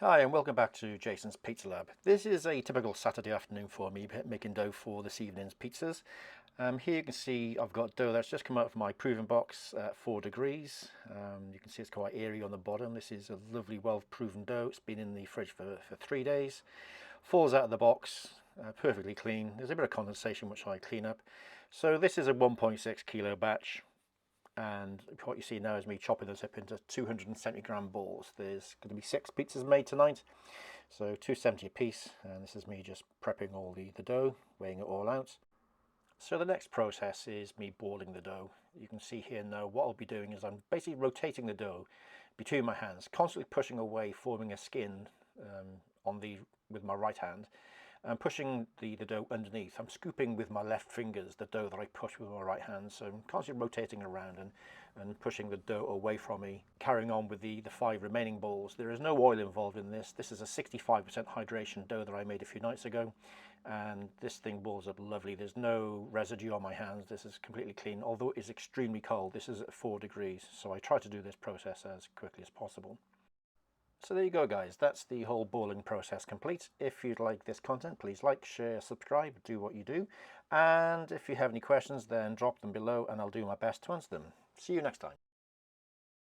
Hi and welcome back to Jason's Pizza Lab. This is a typical Saturday afternoon for me, making dough for this evening's pizzas. Here you can see I've got dough that's just come out of my proving box at 4 degrees. You can see it's quite airy on the bottom. This is a lovely well-proven dough. It's been in the fridge for 3 days. Falls out of the box, perfectly clean. There's a bit of condensation which I clean up. So this is a 1.6 kilo batch. And what you see now is me chopping this up into 270-gram balls. There's going to be 6 pizzas made tonight, so 270 a piece, and this is me just prepping all the dough, weighing it all out. So the next process is me balling the dough. You can see here now what I'll be doing is I'm basically rotating the dough between my hands, constantly pushing away, forming a skin with my right hand, and pushing the dough underneath. I'm scooping with my left fingers the dough that I push with my right hand, so I'm constantly rotating around and pushing the dough away from me, carrying on with the 5 remaining balls. There is no oil involved in this. This is a 65% hydration dough that I made a few nights ago, and this thing balls up lovely. There's no residue on my hands. This is completely clean, although it is extremely cold. This is at 4 degrees, so I try to do this process as quickly as possible. So there you go, guys. That's the whole balling process complete. If you'd like this content, please like, share, subscribe, do what you do. And if you have any questions, then drop them below and I'll do my best to answer them. See you next time.